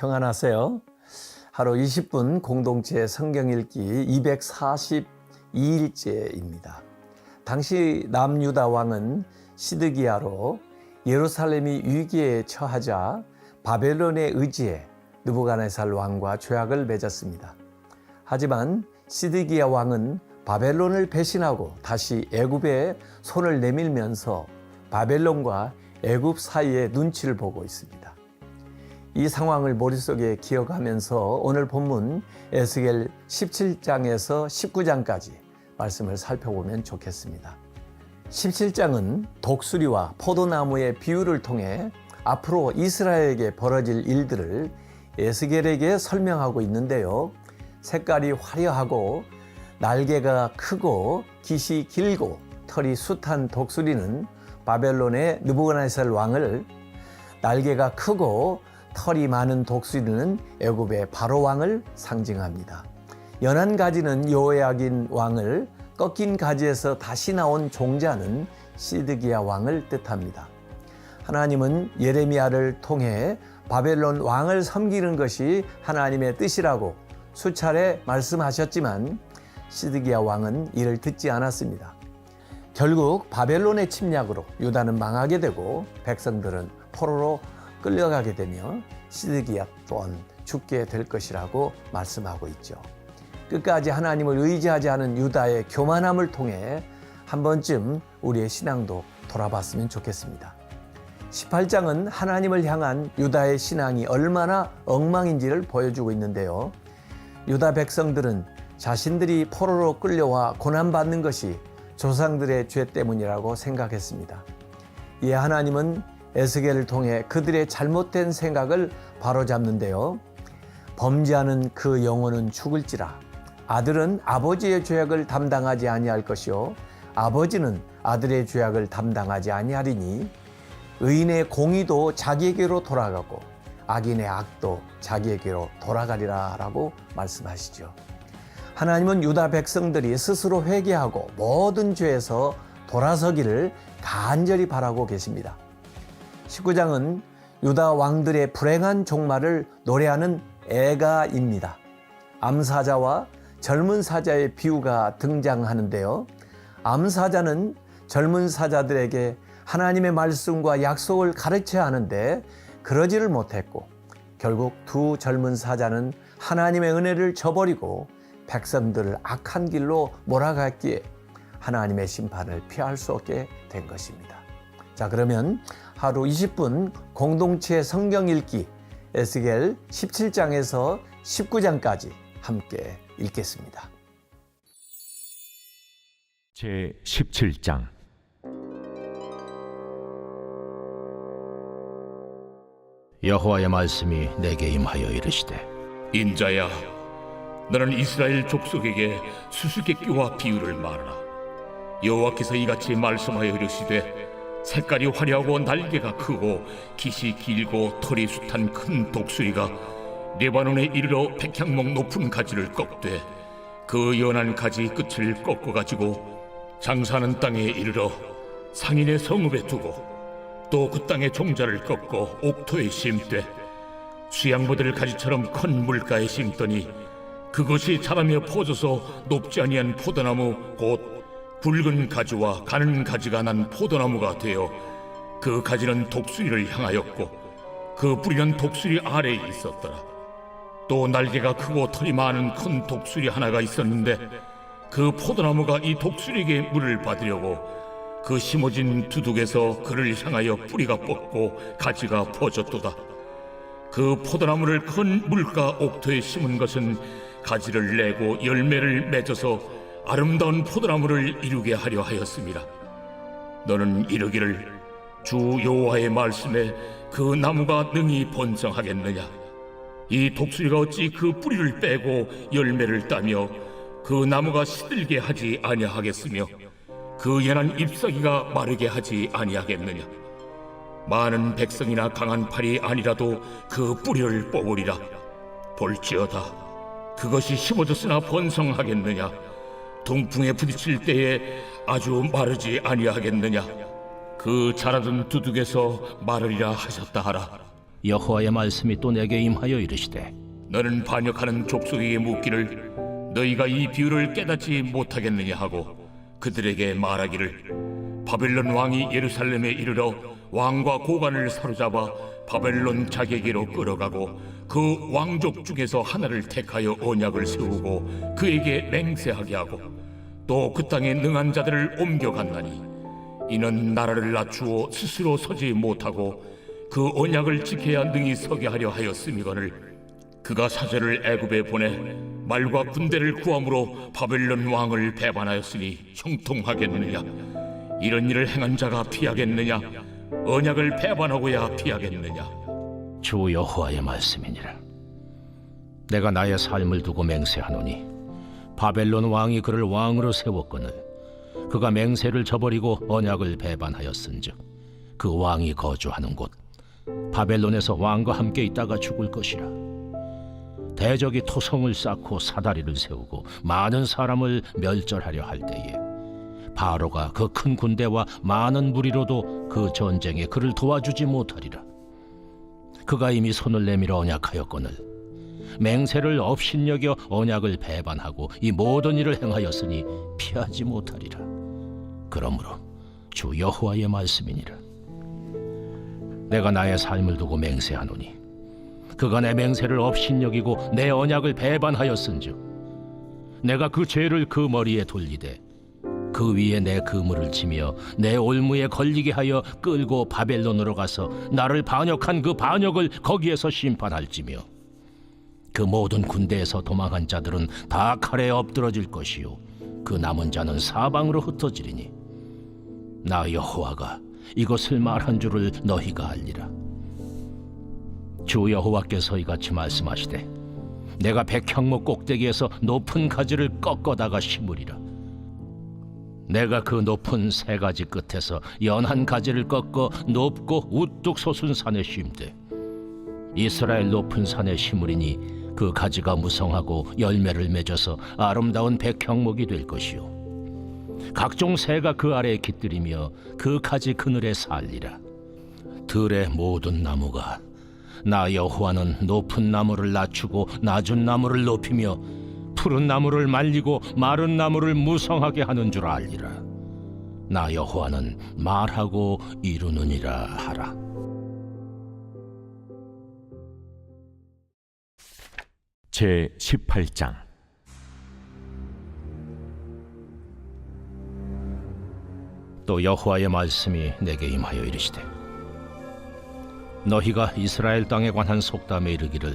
평안하세요. 하루 20분 공동체 성경 읽기 242일째입니다. 당시 남유다 왕은 시드기야로 예루살렘이 위기에 처하자 바벨론에 의지해 느부갓네살 왕과 조약을 맺었습니다. 하지만 시드기야 왕은 바벨론을 배신하고 다시 애굽에 손을 내밀면서 바벨론과 애굽 사이의 눈치를 보고 있습니다. 이 상황을 머릿속에 기억하면서 오늘 본문 에스겔 17장에서 19장까지 말씀을 살펴보면 좋겠습니다. 17장은 독수리와 포도나무의 비유를 통해 앞으로 이스라엘에게 벌어질 일들을 에스겔에게 설명하고 있는데요. 색깔이 화려하고 날개가 크고 깃이 길고 털이 숱한 독수리는 바벨론의 느부갓네살 왕을, 날개가 크고 털이 많은 독수리는 애굽의 바로 왕을 상징합니다. 연한 가지는 여호야긴 왕을, 꺾인 가지에서 다시 나온 종자는 시드기야 왕을 뜻합니다. 하나님은 예레미야를 통해 바벨론 왕을 섬기는 것이 하나님의 뜻이라고 수차례 말씀하셨지만 시드기야 왕은 이를 듣지 않았습니다. 결국 바벨론의 침략으로 유다는 망하게 되고 백성들은 포로로 끌려가게 되며 시드기야 또한 죽게 될 것이라고 말씀하고 있죠. 끝까지 하나님을 의지하지 않은 유다의 교만함을 통해 한 번쯤 우리의 신앙도 돌아봤으면 좋겠습니다. 18장은 하나님을 향한 유다의 신앙이 얼마나 엉망인지를 보여주고 있는데요. 유다 백성들은 자신들이 포로로 끌려와 고난받는 것이 조상들의 죄 때문이라고 생각했습니다. 이에 하나님은 에스겔을 통해 그들의 잘못된 생각을 바로잡는데요. 범죄하는 그 영혼은 죽을지라. 아들은 아버지의 죄악을 담당하지 아니할 것이요 아버지는 아들의 죄악을 담당하지 아니하리니 의인의 공의도 자기에게로 돌아가고 악인의 악도 자기에게로 돌아가리라 라고 말씀하시죠. 하나님은 유다 백성들이 스스로 회개하고 모든 죄에서 돌아서기를 간절히 바라고 계십니다. 19장은 유다 왕들의 불행한 종말을 노래하는 애가입니다. 암사자와 젊은 사자의 비유가 등장하는데요. 암사자는 젊은 사자들에게 하나님의 말씀과 약속을 가르쳐야 하는데 그러지를 못했고 결국 두 젊은 사자는 하나님의 은혜를 저버리고 백성들을 악한 길로 몰아갔기에 하나님의 심판을 피할 수 없게 된 것입니다. 자, 그러면 하루 20분 공동체 성경 읽기 에스겔 17장에서 19장까지 함께 읽겠습니다. 제 17장. 여호와의 말씀이 내게 임하여 이르시되 인자야, 너는 이스라엘 족속에게 수수께끼와 비유를 말하라. 여호와께서 이같이 말씀하여 이르시되 색깔이 화려하고 날개가 크고 깃이 길고 털이 숱한 큰 독수리가 레바논에 이르러 백향목 높은 가지를 꺾되 그 연한 가지 끝을 꺾어가지고 장사하는 땅에 이르러 상인의 성읍에 두고 또 그 땅의 종자를 꺾고 옥토에 심되 수양모들 가지처럼 큰 물가에 심더니 그것이 자라며 퍼져서 높지 아니한 포도나무 곧 붉은 가지와 가는 가지가 난 포도나무가 되어 그 가지는 독수리를 향하였고 그 뿌리는 독수리 아래에 있었더라. 또 날개가 크고 털이 많은 큰 독수리 하나가 있었는데 그 포도나무가 이 독수리에게 물을 받으려고 그 심어진 두둑에서 그를 향하여 뿌리가 뻗고 가지가 퍼졌도다. 그 포도나무를 큰 물가 옥토에 심은 것은 가지를 내고 열매를 맺어서 아름다운 포도나무를 이루게 하려 하였습니다. 너는 이르기를 주 여호와의 말씀에 그 나무가 능히 번성하겠느냐? 이 독수리가 어찌 그 뿌리를 빼고 열매를 따며 그 나무가 시들게 하지 아니하겠으며 그 연한 잎사귀가 마르게 하지 아니하겠느냐? 많은 백성이나 강한 팔이 아니라도 그 뿌리를 뽑으리라. 볼지어다 그것이 심어졌으나 번성하겠느냐? 동풍에 부딪힐 때에 아주 마르지 아니하겠느냐? 그 자라던 두둑에서 마르리라 하셨다 하라. 여호와의 말씀이 또 내게 임하여 이르시되 너는 반역하는 족속에게 묻기를 너희가 이 비유를 깨닫지 못하겠느냐 하고 그들에게 말하기를 바벨론 왕이 예루살렘에 이르러 왕과 고관을 사로잡아 바벨론 자기에게로 끌어가고 그 왕족 중에서 하나를 택하여 언약을 세우고 그에게 맹세하게 하고 또 그 땅에 능한 자들을 옮겨갔나니 이는 나라를 낮추어 스스로 서지 못하고 그 언약을 지켜야 능히 서게 하려 하였음이거늘 그가 사절을 애굽에 보내 말과 군대를 구함으로 바벨론 왕을 배반하였으니 형통하겠느냐? 이런 일을 행한 자가 피하겠느냐? 언약을 배반하고야 피하겠느냐? 주 여호와의 말씀이니라. 내가 나의 삶을 두고 맹세하노니 바벨론 왕이 그를 왕으로 세웠거늘 그가 맹세를 저버리고 언약을 배반하였은즉 그 왕이 거주하는 곳 바벨론에서 왕과 함께 있다가 죽을 것이라. 대적이 토성을 쌓고 사다리를 세우고 많은 사람을 멸절하려 할 때에 바로가 그 큰 군대와 많은 무리로도 그 전쟁에 그를 도와주지 못하리라. 그가 이미 손을 내밀어 언약하였거늘 맹세를 업신여겨 언약을 배반하고 이 모든 일을 행하였으니 피하지 못하리라. 그러므로 주 여호와의 말씀이니라. 내가 나의 삶을 두고 맹세하노니 그가 내 맹세를 업신여기고 내 언약을 배반하였은즉 내가 그 죄를 그 머리에 돌리되 그 위에 내 그물을 치며 내 올무에 걸리게 하여 끌고 바벨론으로 가서 나를 반역한 그 반역을 거기에서 심판할지며 그 모든 군대에서 도망한 자들은 다 칼에 엎드러질 것이요 그 남은 자는 사방으로 흩어지리니 나 여호와가 이것을 말한 줄을 너희가 알리라. 주 여호와께서 이같이 말씀하시되 내가 백향목 꼭대기에서 높은 가지를 꺾어다가 심으리라. 내가 그 높은 세 가지 끝에서 연한 가지를 꺾어 높고 우뚝 솟은 산에 심되 이스라엘 높은 산에 심으리니 그 가지가 무성하고 열매를 맺어서 아름다운 백향목이 될 것이요 각종 새가 그 아래에 깃들이며 그 가지 그늘에 살리라. 들의 모든 나무가 나 여호와는 높은 나무를 낮추고 낮은 나무를 높이며 푸른 나무를 말리고 마른 나무를 무성하게 하는 줄 알리라. 나 여호와는 말하고 이루느니라 하라. 제 18장. 또 여호와의 말씀이 내게 임하여 이르시되 너희가 이스라엘 땅에 관한 속담에 이르기를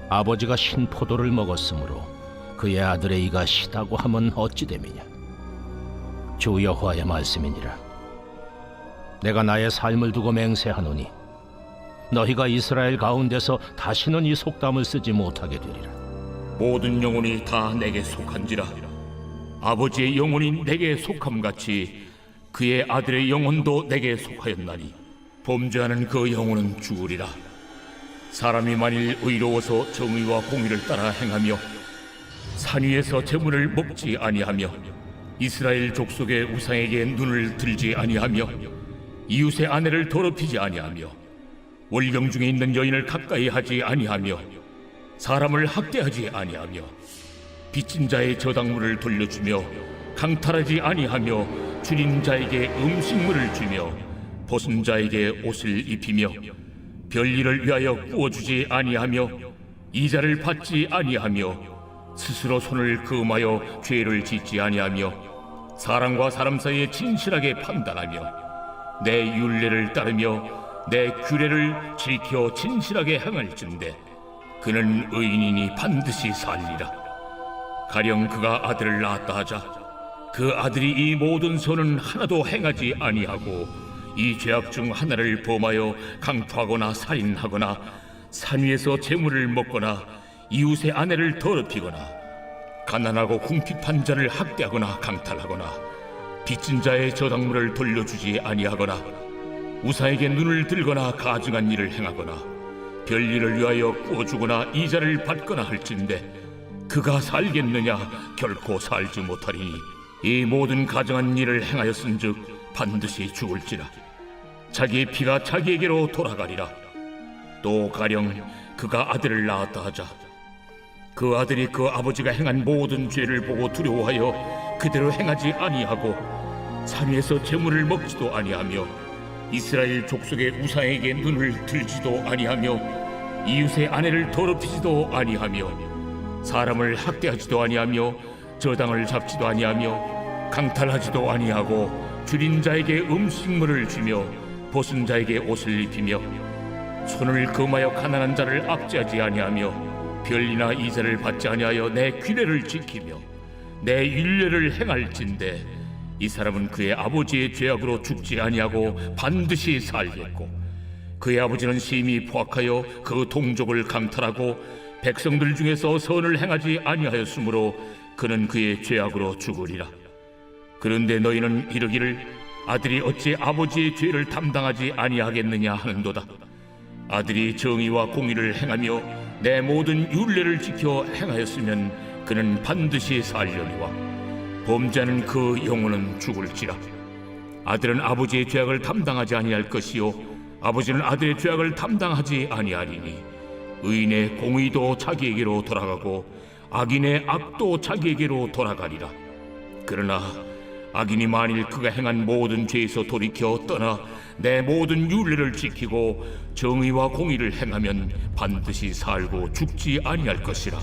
아버지가 신포도를 먹었으므로 그의 아들의 이가 시다고 하면 어찌 됨이냐. 주 여호와의 말씀이니라. 내가 나의 삶을 두고 맹세하노니 너희가 이스라엘 가운데서 다시는 이 속담을 쓰지 못하게 되리라. 모든 영혼이 다 내게 속한지라 아버지의 영혼이 내게 속함같이 그의 아들의 영혼도 내게 속하였나니 범죄하는 그 영혼은 죽으리라. 사람이 만일 의로워서 정의와 공의를 따라 행하며 산 위에서 재물을 먹지 아니하며 이스라엘 족속의 우상에게 눈을 들지 아니하며 이웃의 아내를 더럽히지 아니하며 월경 중에 있는 여인을 가까이 하지 아니하며 사람을 학대하지 아니하며 빚진 자의 저당물을 돌려주며 강탈하지 아니하며 줄인 자에게 음식물을 주며 벗은 자에게 옷을 입히며 별일을 위하여 구워주지 아니하며 이자를 받지 아니하며 스스로 손을 금하여 죄를 짓지 아니하며 사람과 사람 사이에 진실하게 판단하며 내 율례를 따르며 내 규례를 지켜 진실하게 행할진대 그는 의인이니 반드시 살리라. 가령 그가 아들을 낳았다 하자 그 아들이 이 모든 선은 하나도 행하지 아니하고 이 죄악 중 하나를 범하여 강포하거나 살인하거나 산 위에서 재물을 먹거나 이웃의 아내를 더럽히거나 가난하고 궁핍한 자를 학대하거나 강탈하거나 빚진 자의 저당물을 돌려주지 아니하거나 우사에게 눈을 들거나 가증한 일을 행하거나 별일을 위하여 구워주거나 이자를 받거나 할진대 그가 살겠느냐? 결코 살지 못하리니 이 모든 가증한 일을 행하였은즉 반드시 죽을지라. 자기의 피가 자기에게로 돌아가리라. 또 가령 그가 아들을 낳았다 하자. 그 아들이 그 아버지가 행한 모든 죄를 보고 두려워하여 그대로 행하지 아니하고 산 위에서 재물을 먹지도 아니하며 이스라엘 족속의 우상에게 눈을 들지도 아니하며 이웃의 아내를 더럽히지도 아니하며 사람을 학대하지도 아니하며 저당을 잡지도 아니하며 강탈하지도 아니하고 줄인 자에게 음식물을 주며 벗은 자에게 옷을 입히며 손을 금하여 가난한 자를 압제하지 아니하며 별이나 이자를 받지 아니하여 내 규례를 지키며 내 율례를 행할진대 이 사람은 그의 아버지의 죄악으로 죽지 아니하고 반드시 살겠고 그의 아버지는 심히 포악하여 그 동족을 강탈하고 백성들 중에서 선을 행하지 아니하였으므로 그는 그의 죄악으로 죽으리라. 그런데 너희는 이르기를 아들이 어찌 아버지의 죄를 담당하지 아니하겠느냐 하는도다. 아들이 정의와 공의를 행하며 내 모든 율례를 지켜 행하였으면 그는 반드시 살려니와 범죄하는 그 영혼은 죽을지라. 아들은 아버지의 죄악을 담당하지 아니할 것이요 아버지는 아들의 죄악을 담당하지 아니하리니 의인의 공의도 자기에게로 돌아가고 악인의 악도 자기에게로 돌아가리라. 그러나 악인이 만일 그가 행한 모든 죄에서 돌이켜 떠나 내 모든 율례를 지키고 정의와 공의를 행하면 반드시 살고 죽지 아니할 것이라.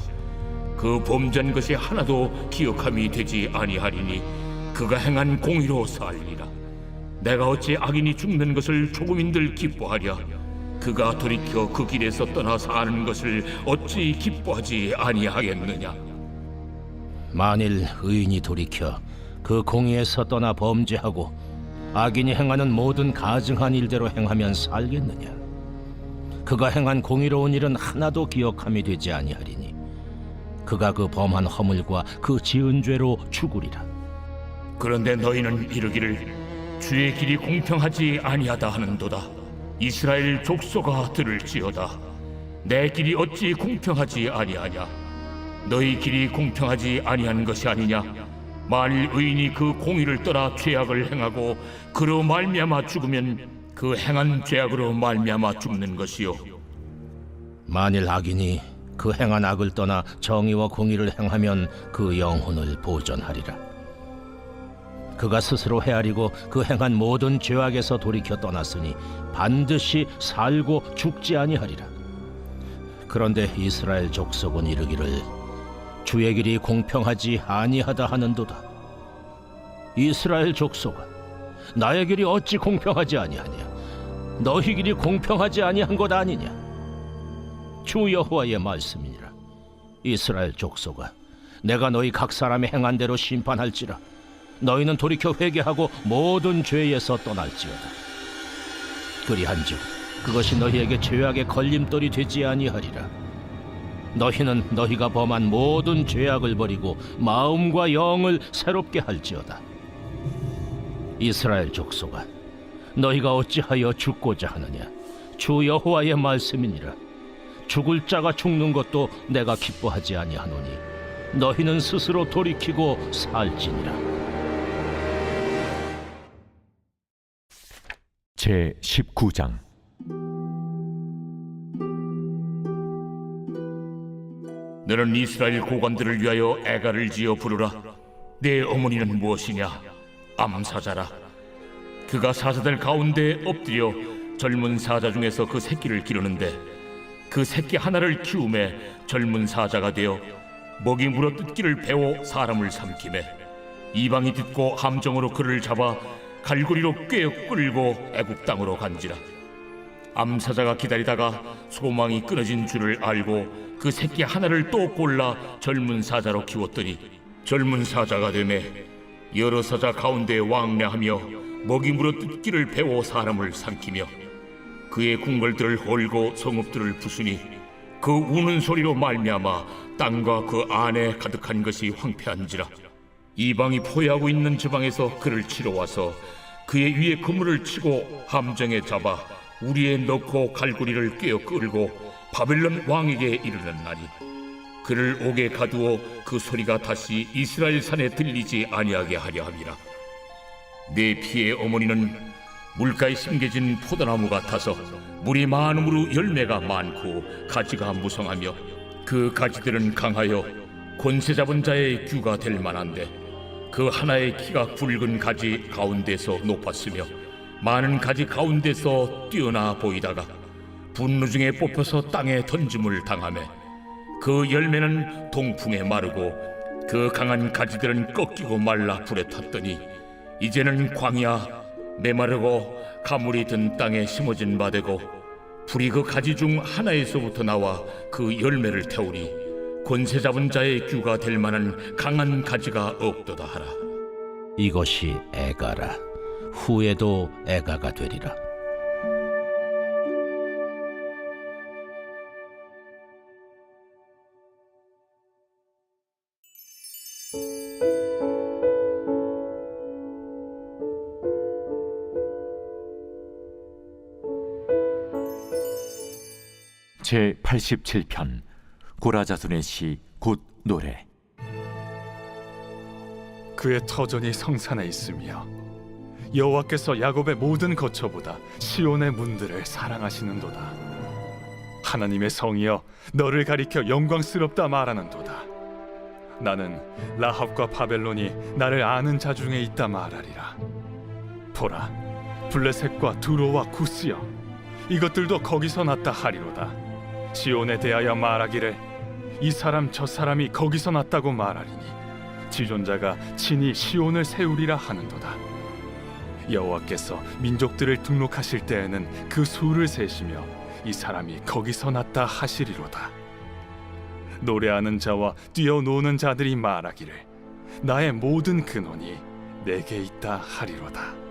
그 범죄한 것이 하나도 기억함이 되지 아니하리니 그가 행한 공의로 살리라. 내가 어찌 악인이 죽는 것을 조금인들 기뻐하랴. 그가 돌이켜 그 길에서 떠나 사는 것을 어찌 기뻐하지 아니하겠느냐. 만일 의인이 돌이켜 그 공의에서 떠나 범죄하고 악인이 행하는 모든 가증한 일대로 행하면 살겠느냐. 그가 행한 공의로운 일은 하나도 기억함이 되지 아니하리니 그가 그 범한 허물과 그 지은 죄로 죽으리라. 그런데 너희는 이르기를 주의 길이 공평하지 아니하다 하는도다. 이스라엘 족속아 들을지어다. 내 길이 어찌 공평하지 아니하냐. 너희 길이 공평하지 아니한 것이 아니냐. 만일 의인이 그 공의를 떠나 죄악을 행하고 그로 말미암아 죽으면 그 행한 죄악으로 말미암아 죽는 것이요 만일 악인이 그 행한 악을 떠나 정의와 공의를 행하면 그 영혼을 보전하리라. 그가 스스로 헤아리고 그 행한 모든 죄악에서 돌이켜 떠났으니 반드시 살고 죽지 아니하리라. 그런데 이스라엘 족속은 이르기를 주의 길이 공평하지 아니하다 하는도다. 이스라엘 족속아, 나의 길이 어찌 공평하지 아니하냐. 너희 길이 공평하지 아니한 것 아니냐. 주 여호와의 말씀이니라. 이스라엘 족속아, 내가 너희 각 사람의 행한 대로 심판할지라. 너희는 돌이켜 회개하고 모든 죄에서 떠날지어다. 그리한즉 그것이 너희에게 죄악의 걸림돌이 되지 아니하리라. 너희는 너희가 범한 모든 죄악을 버리고 마음과 영을 새롭게 할지어다. 이스라엘 족속아, 너희가 어찌하여 죽고자 하느냐. 주 여호와의 말씀이니라. 죽을 자가 죽는 것도 내가 기뻐하지 아니하노니 너희는 스스로 돌이키고 살지니라. 제 19장. 너는 이스라엘 고관들을 위하여 애가를 지어 부르라. 내 어머니는 무엇이냐? 암사자라. 그가 사자들 가운데 엎드려 젊은 사자 중에서 그 새끼를 기르는데 그 새끼 하나를 키우매 젊은 사자가 되어 먹이 물어뜯기를 배워 사람을 삼키매 이방이 듣고 함정으로 그를 잡아 갈고리로 꿰어 끌고 애굽 땅으로 간지라. 암사자가 기다리다가 소망이 끊어진 줄을 알고 그 새끼 하나를 또 골라 젊은 사자로 키웠더니 젊은 사자가 되매 여러 사자 가운데 왕래하며 먹이 물어뜯기를 배워 사람을 삼키며 그의 궁궐들을 헐고 성읍들을 부수니 그 우는 소리로 말미암아 땅과 그 안에 가득한 것이 황폐한지라. 이방이 포위하고 있는 지방에서 그를 치러 와서 그의 위에 그물을 치고 함정에 잡아 우리에 넣고 갈고리를 꿰어 끌고 바벨론 왕에게 이르렀나니 그를 옥에 가두어 그 소리가 다시 이스라엘 산에 들리지 아니하게 하려 함이라. 내 피의 어머니는 물가에 심겨진 포도나무 같아서 물이 많음으로 열매가 많고 가지가 무성하며 그 가지들은 강하여 권세 잡은 자의 규가 될 만한데 그 하나의 키가 굵은 가지 가운데서 높았으며 많은 가지 가운데서 뛰어나 보이다가 분노 중에 뽑혀서 땅에 던짐을 당하며 그 열매는 동풍에 마르고 그 강한 가지들은 꺾이고 말라 불에 탔더니 이제는 광야 메마르고 가물이 든 땅에 심어진 바 되고 불이 그 가지 중 하나에서부터 나와 그 열매를 태우니 권세 잡은 자의 규가 될 만한 강한 가지가 없도다 하라. 이것이 애가라. 후에도 애가가 되리라. 제 87편 고라자손의 시 곧 노래. 그의 터전이 성산에 있으며 여호와께서 야곱의 모든 거처보다 시온의 문들을 사랑하시는도다. 하나님의 성이여 너를 가리켜 영광스럽다 말하는도다. 나는 라합과 바벨론이 나를 아는 자 중에 있다 말하리라. 보라, 블레셋과 두로와 구스여 이것들도 거기서 났다 하리로다. 시온에 대하여 말하기를 이 사람 저 사람이 거기서 났다고 말하리니 지존자가 친히 시온을 세우리라 하는도다. 여호와께서 민족들을 등록하실 때에는 그 수를 세시며 이 사람이 거기서 났다 하시리로다. 노래하는 자와 뛰어노는 자들이 말하기를 나의 모든 근원이 내게 있다 하리로다.